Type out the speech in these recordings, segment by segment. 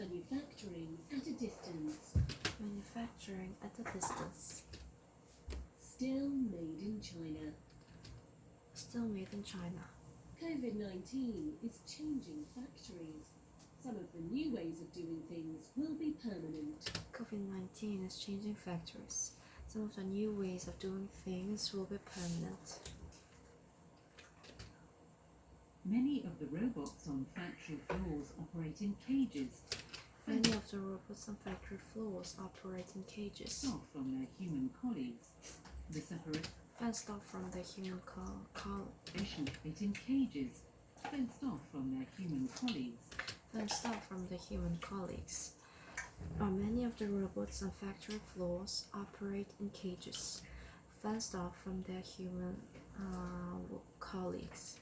Manufacturing at a distance. Manufacturing at a distance. Still made in China. Still made in China. COVID-19 is changing factories. Some of the new ways of doing things will be permanent. COVID-19 is changing factories. Some of the new ways of doing things will be permanent. Many of the robots on factory floors operate in cages. Many of the robots on factory floors operate in cages. Off from their human colleagues. The Fenced off from their human separation in cages. Fenced off from their human colleagues. Fenced off from their human colleagues. Many of the robots on factory floors operate in cages, fenced off from their human colleagues.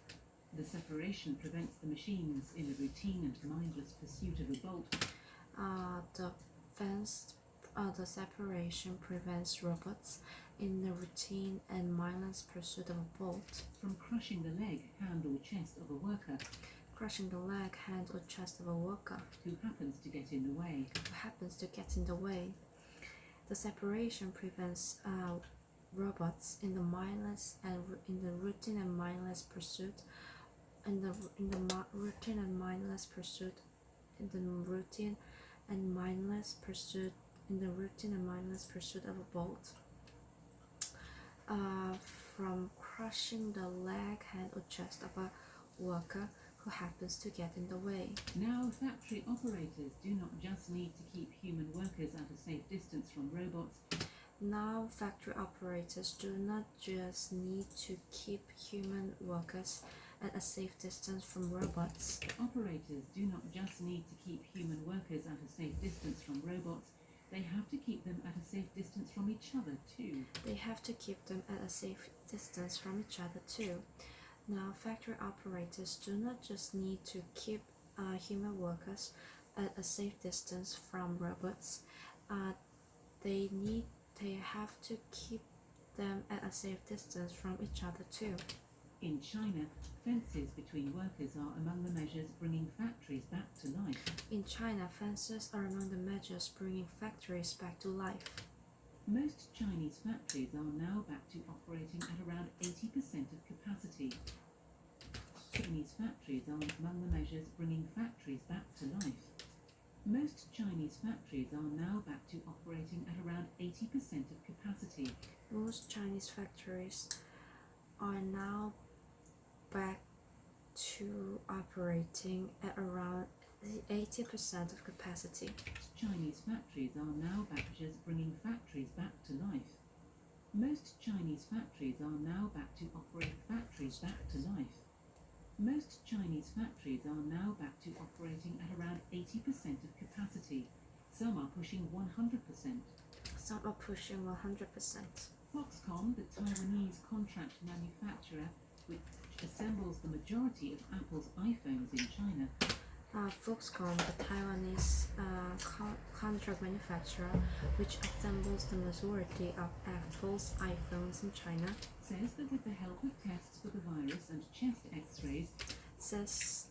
The separation prevents the machines in a routine and mindless pursuit of a bolt. The separation prevents robots in the routine and mindless pursuit of a bolt from crushing the leg, hand or chest of a worker. Crushing the leg, hand or chest of a worker who happens to get in the way. The separation prevents robots in the mindless and in the routine and mindless pursuit. In the routine and mindless pursuit. Of a bolt. From crushing the leg, hand or chest of a worker who happens to get in the way. Now factory operators do not just need to keep human workers at a safe distance from robots. Now factory operators do not just need to keep human workers at a safe distance from robots. Operators do not just need to keep human workers at a safe distance from robots. They have to keep them at a safe distance from each other too. Now, factory operators do not just need to keep human workers at a safe distance from robots. They have to keep them at a safe distance from each other too. In China, fences between workers are among the measures bringing factories back to life. In China, fences are among the measures bringing factories back to life. Most Chinese factories are now back to operating at around 80% of capacity. Chinese factories are among the measures bringing factories back to life. Most Chinese factories are now back to operating at around 80% of capacity. Most Chinese factories are now back to operating at around 80% of capacity. Chinese factories are now back to bringing factories back to life. Most Chinese factories are now back to operate factories back to life. Most Chinese factories are now back to operating at around 80% of capacity. Some are pushing 100%. Some are pushing 100%. Foxconn, the Taiwanese contract manufacturer which assembles the majority of Apple's iPhones in China. Foxconn, the Taiwanese contract manufacturer which assembles the majority of Apple's iPhones in China, says that with the help of tests for the virus and chest x-rays, tests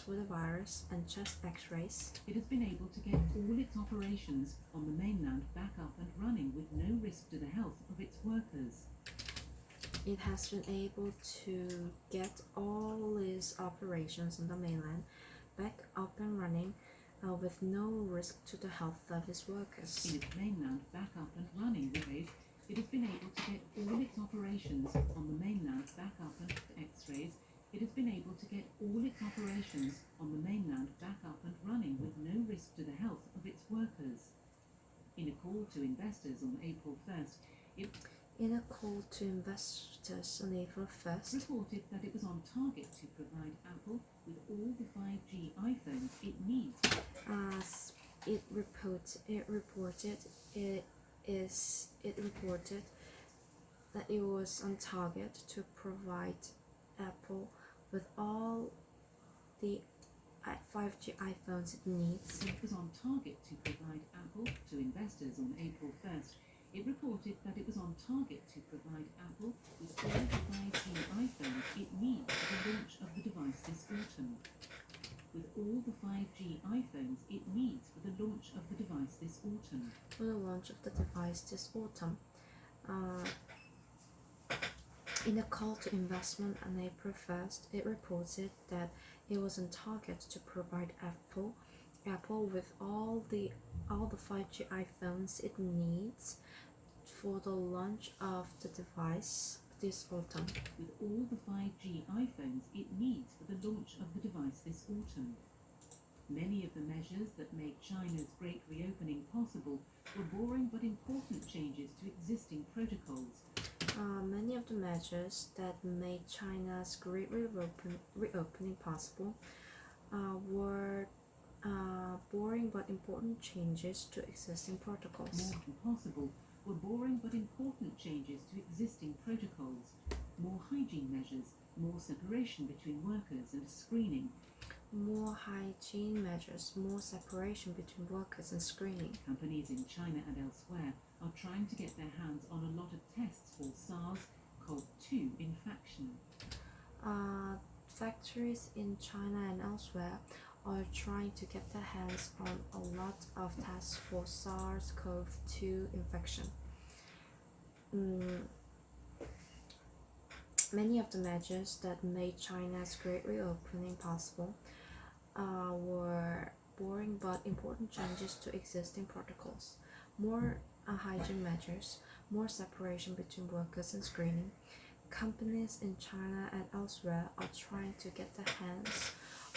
for the virus and chest x-rays, it has been able to get all its operations on the mainland back up and running with no risk to the health of its workers. It has been able to get all its operations on the mainland back up and running with no risk to the health of its workers. In its mainland back up and running ways, it has been able to get all its operations on the mainland back up and x-rays. It has been able to get all its operations on the mainland back up and running with no risk to the health of its workers. In a call to investors on April 1st, reported that it was on target to provide Apple with all the 5G iPhones it needs. It reported that it was on target to provide Apple with all the 5G iPhones it needs. It was on target to provide Apple to investors on April 1st. It reported that it was on target to provide Apple with all the 5G iPhones it needs for the launch of the device this autumn. launch of the device this autumn. In a call to investment on April 1st, it reported that it was on target to provide Apple with all the 5G iPhones it needs for the launch of the device this autumn. With all the 5G iPhones it needs for the launch of the device this autumn. Many of the measures that made China's great reopening possible were boring but important changes to existing protocols. Many of the measures that made China's great reopening possible were boring but important changes to existing protocols. More than possible were boring but important changes to existing protocols. More hygiene measures, more separation between workers and screening. More hygiene measures, more separation between workers and screening. Companies in China and elsewhere are trying to get their hands on a lot of tests for SARS-CoV-2 infection. Factories in China and elsewhere are trying to get their hands on a lot of tests for SARS-CoV-2 infection. Many of the measures that made China's great reopening possible were boring but important changes to existing protocols. More hygiene measures, more separation between workers and screening. Companies in China and elsewhere are trying to get their hands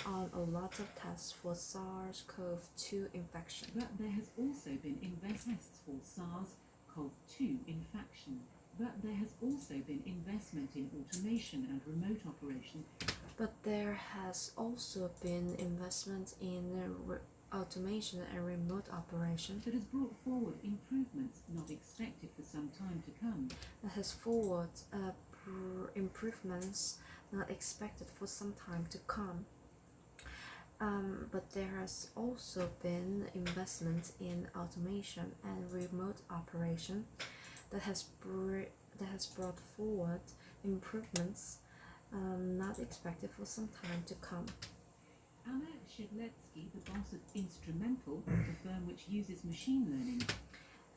on a lot of tests for SARS-CoV-2 infection. But there has also been tests for SARS-CoV-2 infection. But there has also been investment in automation and remote operation. But there has also been investment in automation and remote operation that has brought forward improvements not expected for some time to come. That has forward improvements not expected for some time to come. But there has also been investment in automation and remote operation that has brought forward improvements not expected for some time to come. Anna Shedletsky, the boss of Instrumental, the firm which uses machine learning.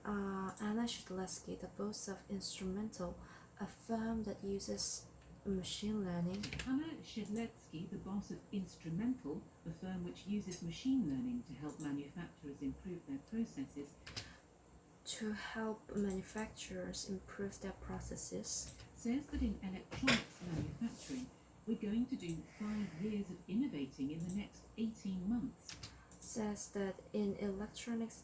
Anna Shedletsky, the boss of Instrumental, a firm that uses machine learning. Anna Shedletsky, the boss of Instrumental, the firm which uses machine learning to help manufacturers improve their processes. Says that in electronics manufacturing, we're going to do 5 years of innovating in the next 18 months. Says that in electronics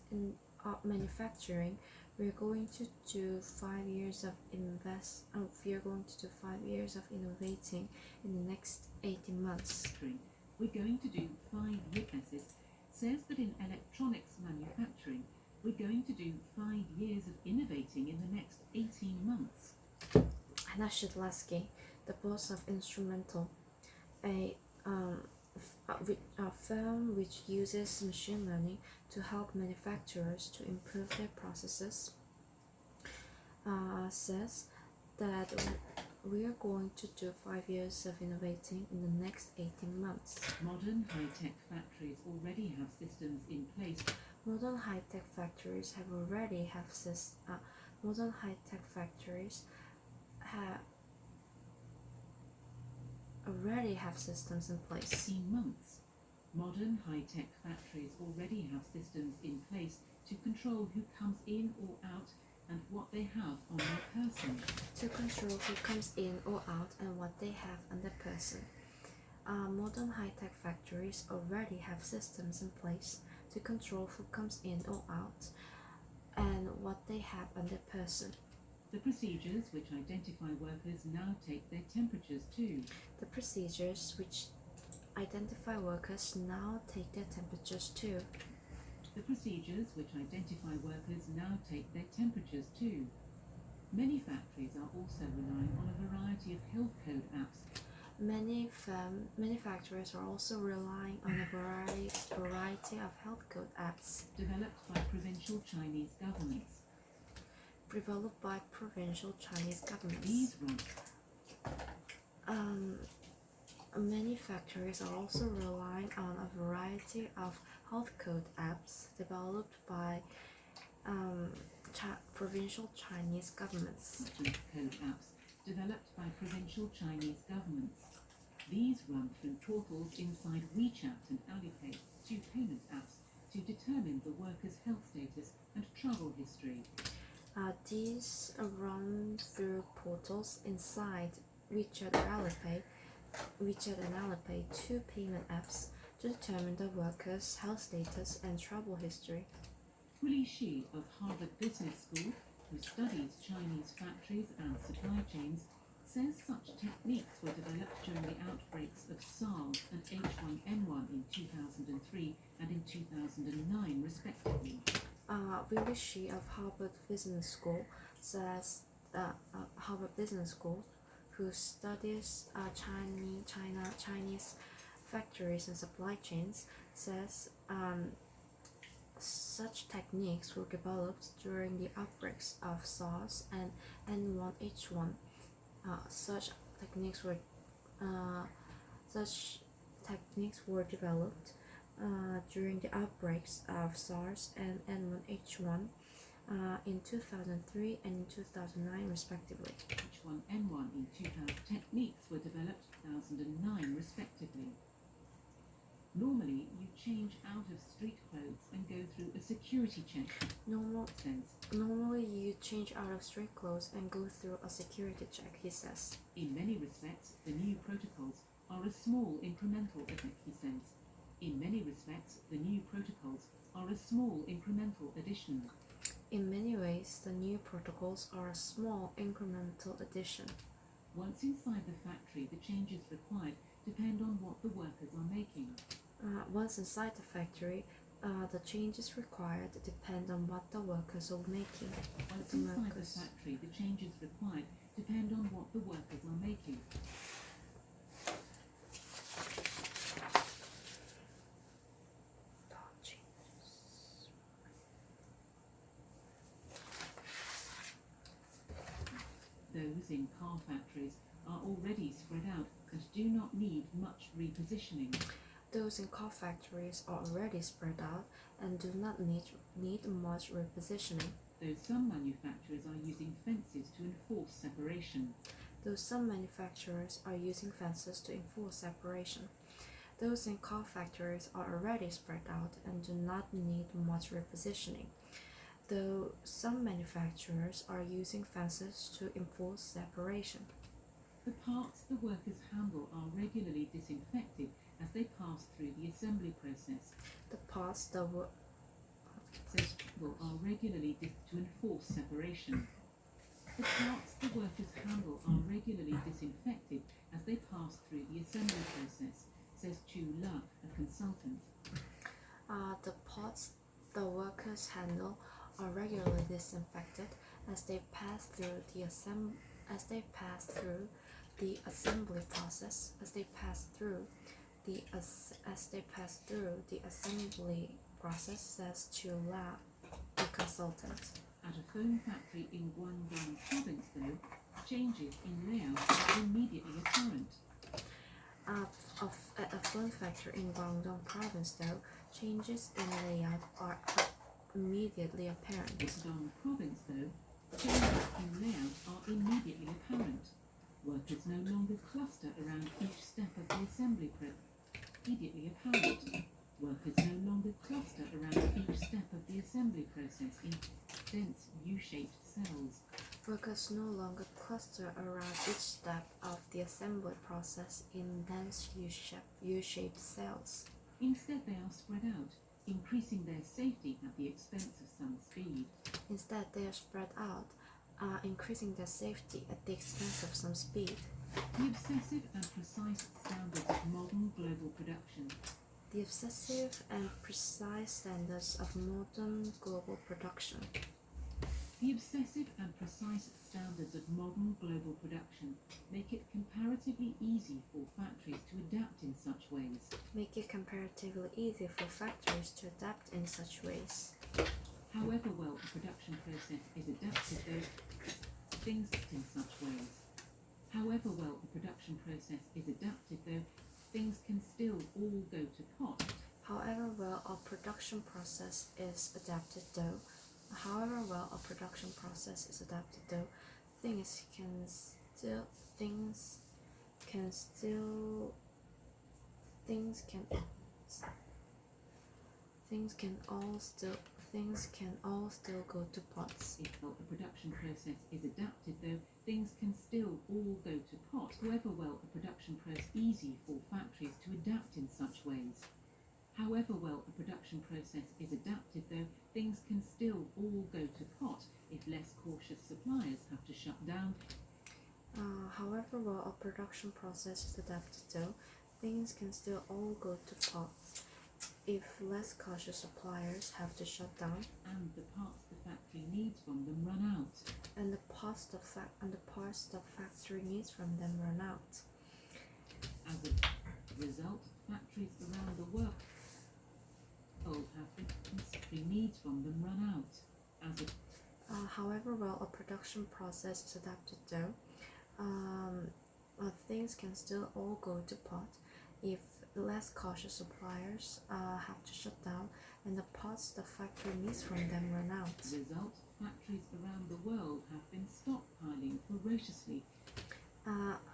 manufacturing, we're going to do 5 years of innovating in the next 18 months. We're going to do 5 years. Says that in electronics manufacturing, we're going to do 5 years of innovating in the next 18 months. Anna Shedletsky, the boss of Instrumental, a firm which uses machine learning to help manufacturers to improve their processes, says that we are going to do 5 years of innovating in the next 18 months. Modern high-tech factories already have systems in place. Modern high-tech factories already have systems in place. 18 months. Modern high-tech factories already have systems in place to control who comes in or out and what they have on their person. To control who comes in or out and what they have on their person. Modern high-tech factories already have systems in place to control who comes in or out and what they have on their person. The procedures which identify workers now take their temperatures too. The procedures which identify workers now take their temperatures too. The procedures which identify workers now take their temperatures too. Many factories are also relying on a variety of health code apps. Many factories are also relying on a variety of health code apps developed by provincial Chinese governments. These run. Many factories are also relying on a variety of health code apps developed by provincial Chinese governments. code apps developed by provincial Chinese governments. These run through portals inside WeChat and Alipay to payment apps to determine the worker's health status and travel history. These run through portals inside WeChat and Alipay, two payment apps to determine the worker's health status and travel history. Willie Shi of Harvard Business School, who studies Chinese factories and supply chains, says such techniques were developed during the outbreaks of SARS and H1N1 in 2003 and in 2009, respectively. Willie Shi of Harvard Business School who studies Chinese factories and supply chains, says such techniques were developed during the outbreaks of SARS and N1H1. Such techniques were developed during the outbreaks of SARS and N1H1 in 2003 and in 2009, respectively. H1N1 in 2000 techniques were developed in 2009, respectively. Normally, you change out of street clothes and go through a security check. Normally, you change out of street clothes and go through a security check, he says. In many respects, the new protocols are a small incremental effect, he says. In many respects, the new protocols are a small incremental addition. In many ways, the new protocols are a small incremental addition. Once inside the factory, the changes required depend on what the workers are making. Once inside the factory, the changes required depend on what the workers are making. Once inside the factory, the changes required depend on what the workers are making. Those in car factories are already spread out and do not need much repositioning. Those in car factories are already spread out and do not need much repositioning. Though some manufacturers are using fences to enforce separation. Those in car factories are already spread out and do not need much repositioning. Though some manufacturers are using fences to enforce separation. The parts the workers handle are regularly disinfected as they pass through the assembly process. The parts the are regularly to enforce separation. The parts the workers handle are regularly disinfected as they pass through the assembly process, says Chu La, a consultant. The parts the workers handle are regularly disinfected as they pass through the assembly process, says Chu La, the consultant. At a phone factory in Guangdong province, though, changes in layout are immediately apparent. At a phone factory in Guangdong province, though, changes in layout are immediately apparent. Guangdong province, though, changes in layout are immediately apparent. Workers no longer cluster around each step of the assembly immediately apparent. Workers no longer cluster around each step of the assembly process in dense U-shaped cells. Workers no longer cluster around each step of the assembly process in dense U-shaped cells. Instead, they are spread out, increasing their safety at the expense of some speed. Instead, they are spread out, increasing their safety at the expense of some speed. The obsessive and precise standards of modern global production. The obsessive and precise standards of modern global production. The obsessive and precise standards of modern global production make it comparatively easy for factories to adapt in such ways. However well a production process is adapted, though, things in such ways. However well a production process is adapted, though, things can still all go to pot. However well a production process is adapted, though, However well a production process is adapted, though, things can still things can still things can things can all still things can all still go to pots. If well, the production process is adapted, though, things can still all go to pot. However well a production process is easy for factories to adapt in such ways. However well a production process is adapted, though, things can still all go to pot if less cautious suppliers have to shut down. However well a production process is adapted, though, things can still all go to pot if less cautious suppliers have to shut down And the parts the factory needs from them run out. and the parts the factory needs from them run out. As a result, factories around the world have been factory needs from them run out. As a However well a production process is adapted, though, things can still all go to pot if less cautious suppliers have to shut down and the parts the factory needs from them run out. result, factories around the world have been stockpiling ferociously.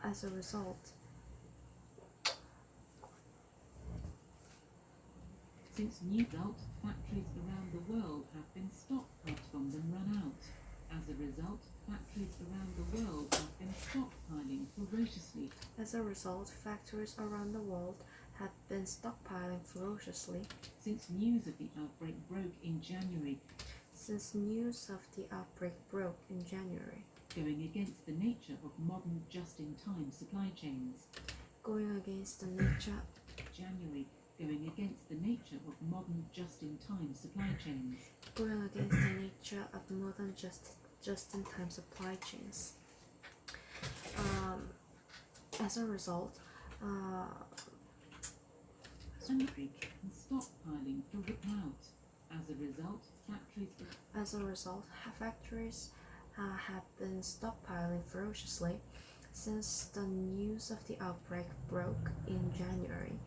As a result, Since new result, factories around the world have been stockpiled from them run out. As a result, factories around the world have been stockpiling ferociously. As a result, factories around the world have been stockpiling ferociously. Since news of the outbreak broke in January, Since news of the outbreak broke in January, going against the nature of modern just-in-time supply chains. going against the nature January, going against the nature of modern just-in-time supply chains. going against the nature of modern just-in-time supply chains. As a result, Factory and stockpiling for rip out. As a result, factories have been stockpiling ferociously since the news of the outbreak broke in January,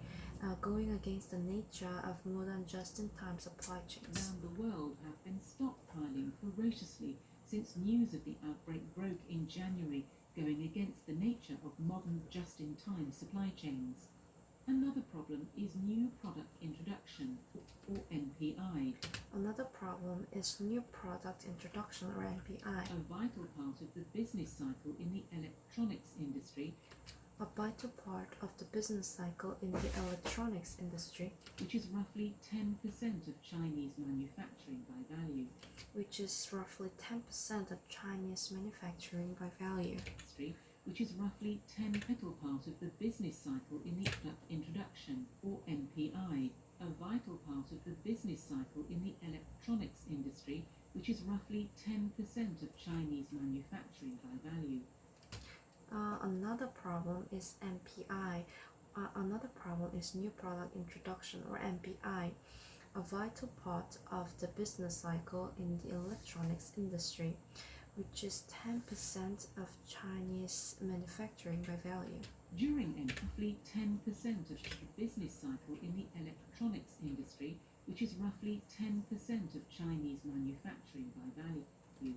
going against the nature of modern just-in-time supply chains. around the world have been stockpiling ferociously since news of the outbreak broke in January, going against the nature of modern just-in-time supply chains. Another problem is new product introduction, or NPI, Another problem is new product introduction, or NPI, a vital part of the business cycle in the electronics industry, a vital part of the business cycle in the electronics industry, which is roughly 10% of Chinese manufacturing by value. which is roughly 10% of Chinese manufacturing by value, Industry, which is roughly 10 vital part of the business cycle in the product introduction, or NPI, a vital part of the business cycle in the electronics industry, which is roughly 10% of Chinese manufacturing by value. Another problem is NPI. Another problem is new product introduction, or NPI, a vital part of the business cycle in the electronics industry, which is 10% of Chinese manufacturing by value. During roughly 10% of the business cycle in the electronics industry, which is roughly 10% of Chinese manufacturing by value.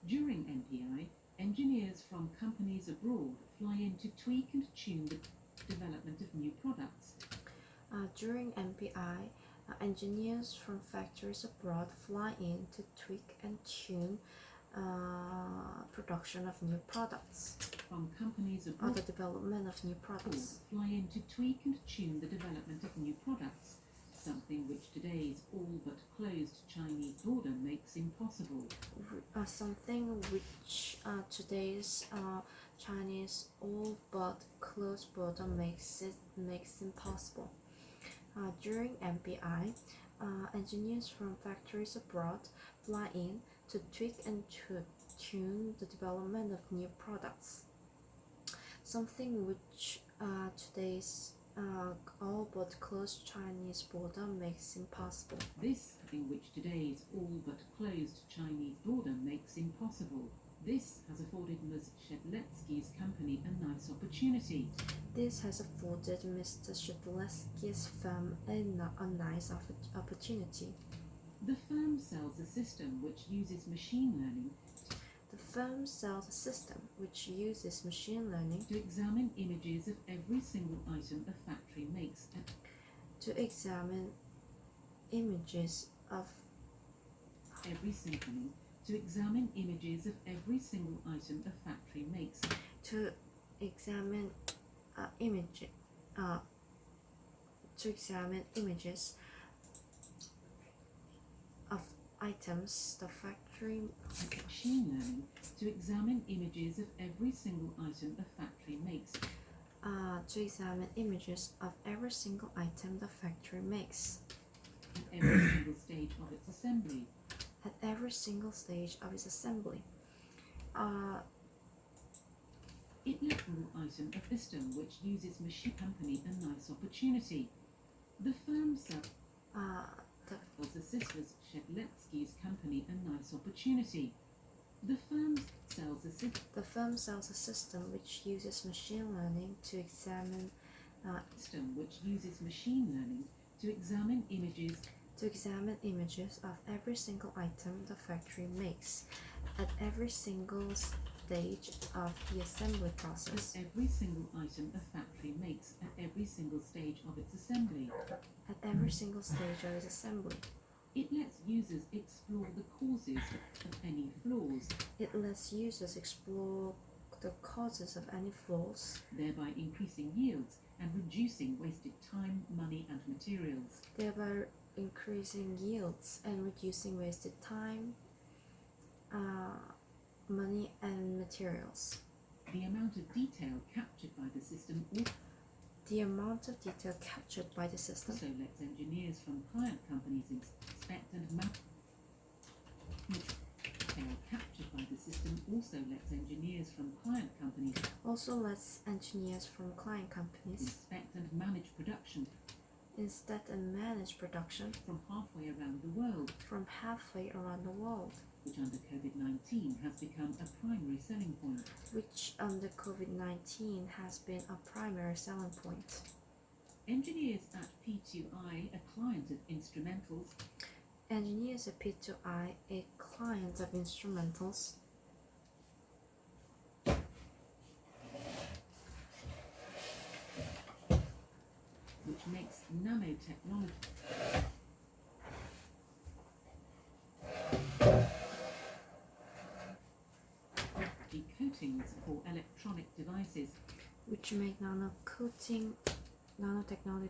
During NPI, engineers from companies abroad fly in to tweak and tune the development of new products. During NPI, engineers from factories abroad fly in to tweak and tune production of new products, From companies or abroad the development of new products. fly in to tweak and tune the development of new products, something which today's all but closed Chinese border makes impossible. Something which today's Chinese all but closed border makes impossible. During NPI, engineers from factories abroad fly in to tweak and tune the development of new products, something which today's all but closed Chinese border makes impossible. This, in which today's all but closed Chinese border makes impossible. This has afforded Ms. Shedletsky's company a nice opportunity. This has afforded Mr. Shedletsky's firm a nice opportunity. The firm sells a system which uses machine learning The firm sells a system which uses machine learning to examine images of every single item a factory makes to examine images of every symphony to examine images of every single item a factory makes to examine image to examine images of items the factory machine learning to examine images of every single item a factory makes to examine images of every single item the factory makes at every single stage of its assembly. at every single stage of its assembly. It lets all item a system which uses machine company a nice opportunity. The firm sells the sisters Shedletsky's company a nice opportunity. The firm sells a The firm sells a system which uses machine learning to examine system which uses machine learning to examine images of every single item the factory makes at every single stage of the assembly process. every single item a factory makes at every single stage of its assembly. At every single stage of its assembly. It lets users explore the causes of any flaws, It lets users explore the causes of any flaws, thereby increasing yields and reducing wasted time, money, and materials. thereby increasing yields and reducing wasted time, money, and materials. The amount of detail captured by the system The amount of detail captured by the system also lets engineers from client companies inspect and map. Detail captured by the system also lets engineers from client companies also lets engineers from client companies inspect and manage production inspect and manage production from halfway around the world, from halfway around the world, which under COVID-19 has become a primary selling point. which under COVID-19 has been a primary selling point. Engineers at P2I, a client of Instrumentals, Engineers at P2I, a client of Instrumentals, which makes nanotechnology coatings for electronic devices, which make nanotechnology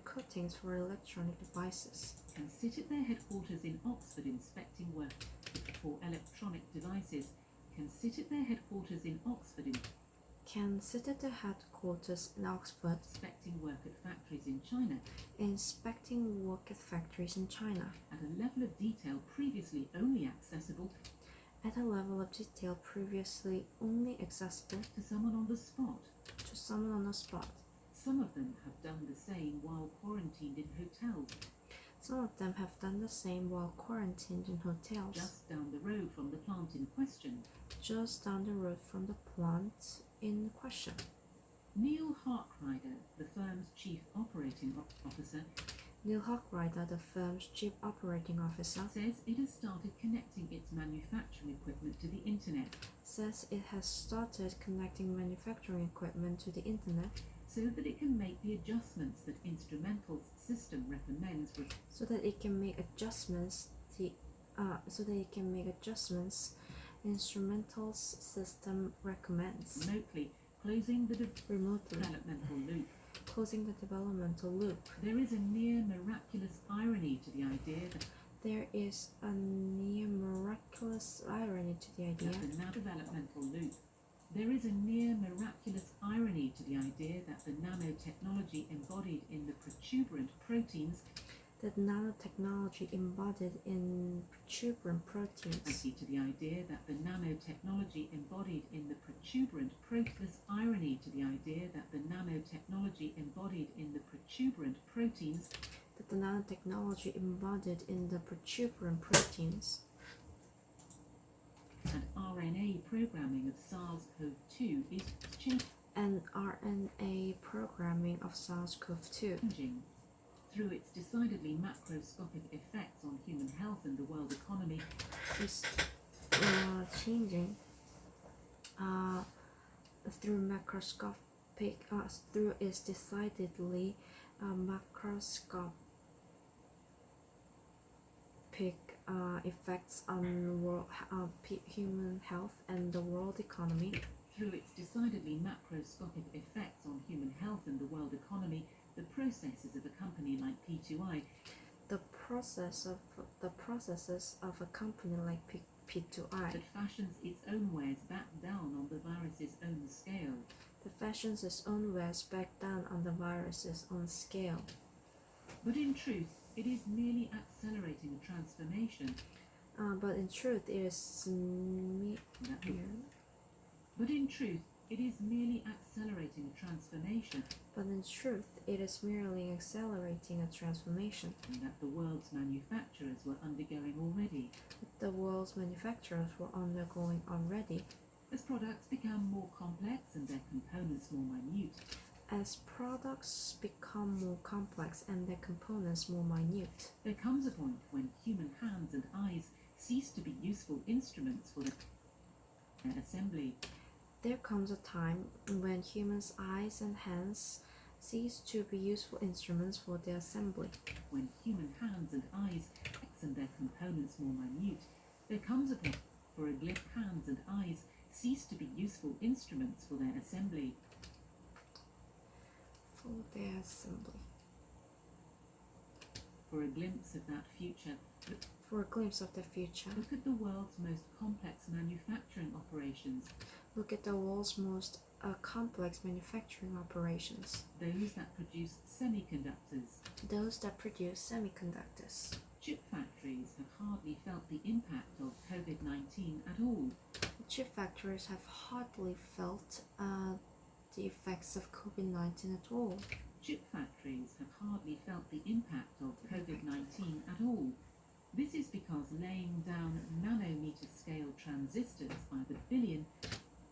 coatings for electronic devices, can sit at their headquarters in Oxford inspecting work for electronic devices, can sit at their headquarters in Oxford can sit at the headquarters in Oxford inspecting work at factories in China inspecting work at factories in China at a level of detail previously only accessible at a level of detail previously only accessible to someone on the spot. to someone on the spot. Some of them have done the same while quarantined in hotels Some of them have done the same while quarantined in hotels just down the road from the plant in question. just down the road from the plant in question. Neil Harkrider, the firm's chief operating officer, Neil Hochreiter, the firm's chief operating officer, says it has started connecting its manufacturing equipment to the internet says it has started connecting manufacturing equipment to the internet so that it can make the adjustments that Instrumental's system recommends. so that it can make adjustments Instrumental's system recommends Remotely closing the remotely, developmental loop. closing the developmental loop. There is a near miraculous irony to the idea that There is a near miraculous irony to the idea the developmental loop. There is a near miraculous irony to the idea that the nanotechnology embodied in the protuberant proteins that nanotechnology embodied in protuberant proteins. to the idea that the nanotechnology embodied in the protuberant proteins. Irony to the idea that the nanotechnology embodied in the protuberant proteins That the nanotechnology embodied in the protuberant proteins and RNA programming of SARS-CoV-2 is and RNA programming of SARS-CoV-2 changing. through its decidedly macroscopic effects on human health and the world economy, is changing through macroscopic through its decidedly macroscopic effects on human health and the world economy. through its decidedly macroscopic effects on human health and the world economy, the processes of a company like P2I The processes of a company like P2I that fashions its own wares back down on the virus's own scale. that fashions its own wares back down on the virus's own scale. But in truth, it is merely accelerating a transformation. But in truth, it is That the- But in truth, it is merely accelerating a transformation But in truth, it is merely accelerating a transformation that the world's manufacturers were undergoing already. that the world's manufacturers were undergoing already. As products become more complex and their components more minute, As products become more complex and their components more minute, there comes a point when human hands and eyes cease to be useful instruments for their assembly. there comes a time when humans' eyes and hands cease to be useful instruments for their assembly. When human hands and eyes and their components more minute, there comes a point for a glimpse hands and eyes cease to be useful instruments for their assembly. For their assembly. For a glimpse of that future, For a glimpse of the future, look at the world's most complex manufacturing operations, look at the world's most complex manufacturing operations, those that produce semiconductors. those that produce semiconductors. Chip factories have hardly felt the impact of COVID-19 at all. The chip factories have hardly felt the effects of COVID-19 at all. Chip factories have hardly felt the impact of COVID-19 at all. This is because laying down nanometer scale transistors by the billion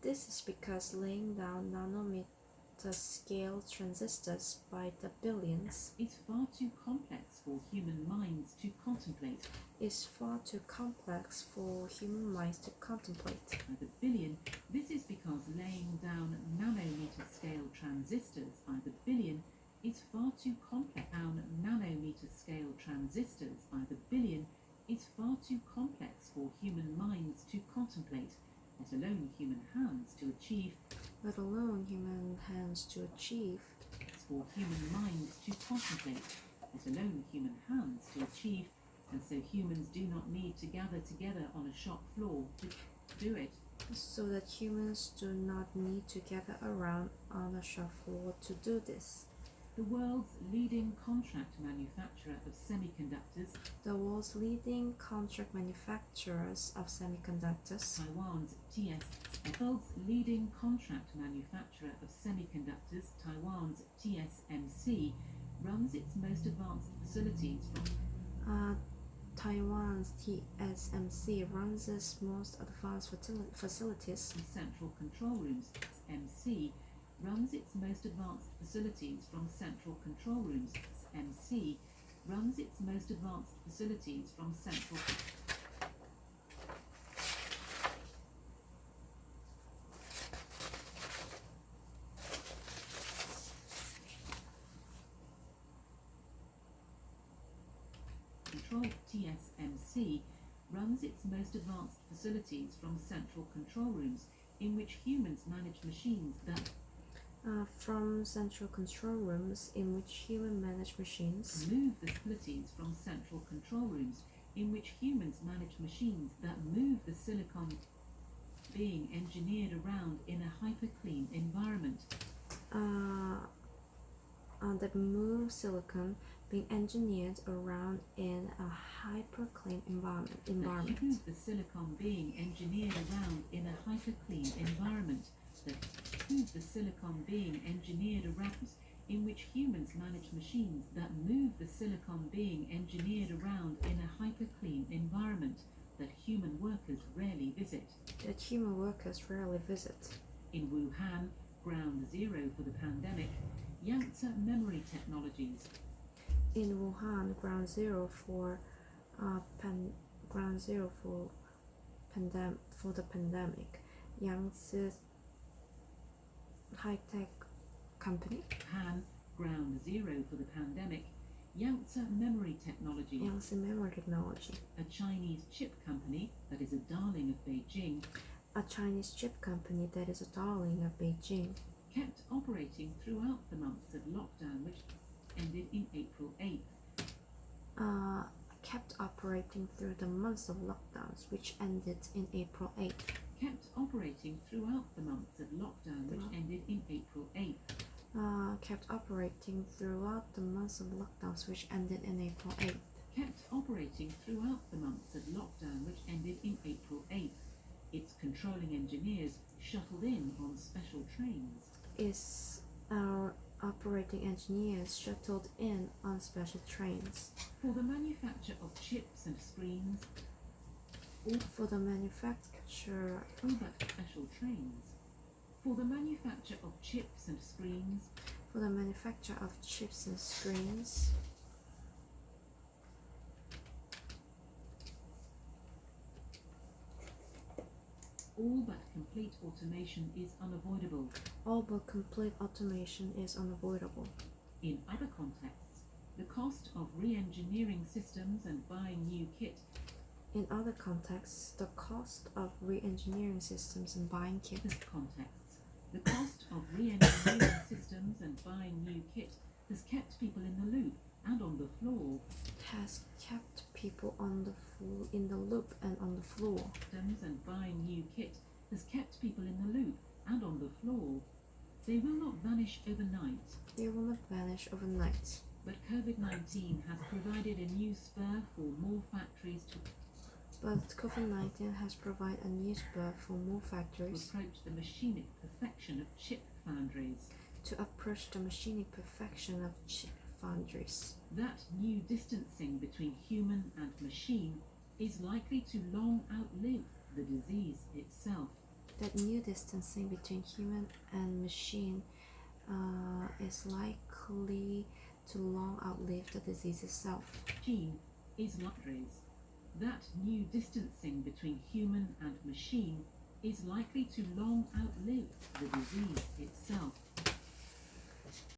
This is because laying down nanometer scale transistors by the billions is far too complex for human minds to contemplate. is far too complex for human minds to contemplate. By the billion, this is because laying down nanometer scale transistors by the billion is far too complex. Down nanometer scale transistors by the billion is far too complex for human minds to contemplate, let alone human hands to achieve. Let alone human hands to achieve. For human minds to contemplate, let alone human hands to achieve, and so humans do not need to gather together on a shop floor to do it. So that humans do not need to gather around on a shop floor to do this. The world's leading contract manufacturer of semiconductors, The world's leading contract manufacturers of semiconductors, Taiwan's TS. The world's leading contract manufacturer of semiconductors, Taiwan's TSMC, runs its most advanced facilities from Taiwan's TSMC runs its most advanced facilities central control rooms. MC runs its most advanced facilities from central control rooms. MC runs its most advanced facilities from central. Control TSMC runs its most advanced facilities from central control rooms in which humans manage machines that from central control rooms in which human manage machines. move the facilities from central control rooms in which humans manage machines that move the silicon being engineered around in a hyper-clean environment. That move silicon being engineered around in a hyper-clean environment. That move the silicon being engineered around in a hyper-clean environment. That move the silicon being engineered around in which humans manage machines that move the silicon being engineered around in a hyper-clean environment that human workers rarely visit. That human workers rarely visit. In Wuhan, ground zero for the pandemic, Yangtze Memory Technologies In Wuhan, ground zero for the pandemic. Yangtze High-Tech Company, Han, ground zero for the pandemic. Yangtze Memory Technology, Yangtze Memory Technology, a Chinese chip company that is a darling of Beijing, a Chinese chip company that is a darling of Beijing, kept operating throughout the months of lockdown, which ended in April 8th. kept operating through the months of lockdowns, which ended in April 8th. Kept operating throughout the months of lockdown, which ended in April 8th. Kept operating throughout the months of lockdowns, which ended in April 8th. Kept operating throughout the months of lockdown, which ended in April 8th. Its controlling engineers shuttled in on special trains. Is our operating engineers shuttled in on special trains For the manufacture of chips and screens, for the manufacture all but special trains. For the manufacture of chips and screens, for the manufacture of chips and screens. all but complete automation is unavoidable. All but complete automation is unavoidable. In other contexts, the cost of re-engineering systems and buying new kit In other contexts, the cost of re-engineering systems and buying kit the cost of re-engineering systems and buying new kit has kept people in the loop and on the floor. has kept people in the loop and on the floor. Systems and buying new kit has kept people in the loop and on the floor. They will not vanish overnight, They will not vanish overnight. but COVID-19 has provided a new spur for more factories to But COVID-19 has provided a new spur for more factories approach the machinic perfection of chip foundries. to approach the machinic perfection of chip foundries. That new distancing between human and machine is likely to long outlive the disease itself. That new distancing between human and machine is likely to long outlive the disease itself. Machine is factories. That new distancing between human and machine is likely to long outlive the disease itself.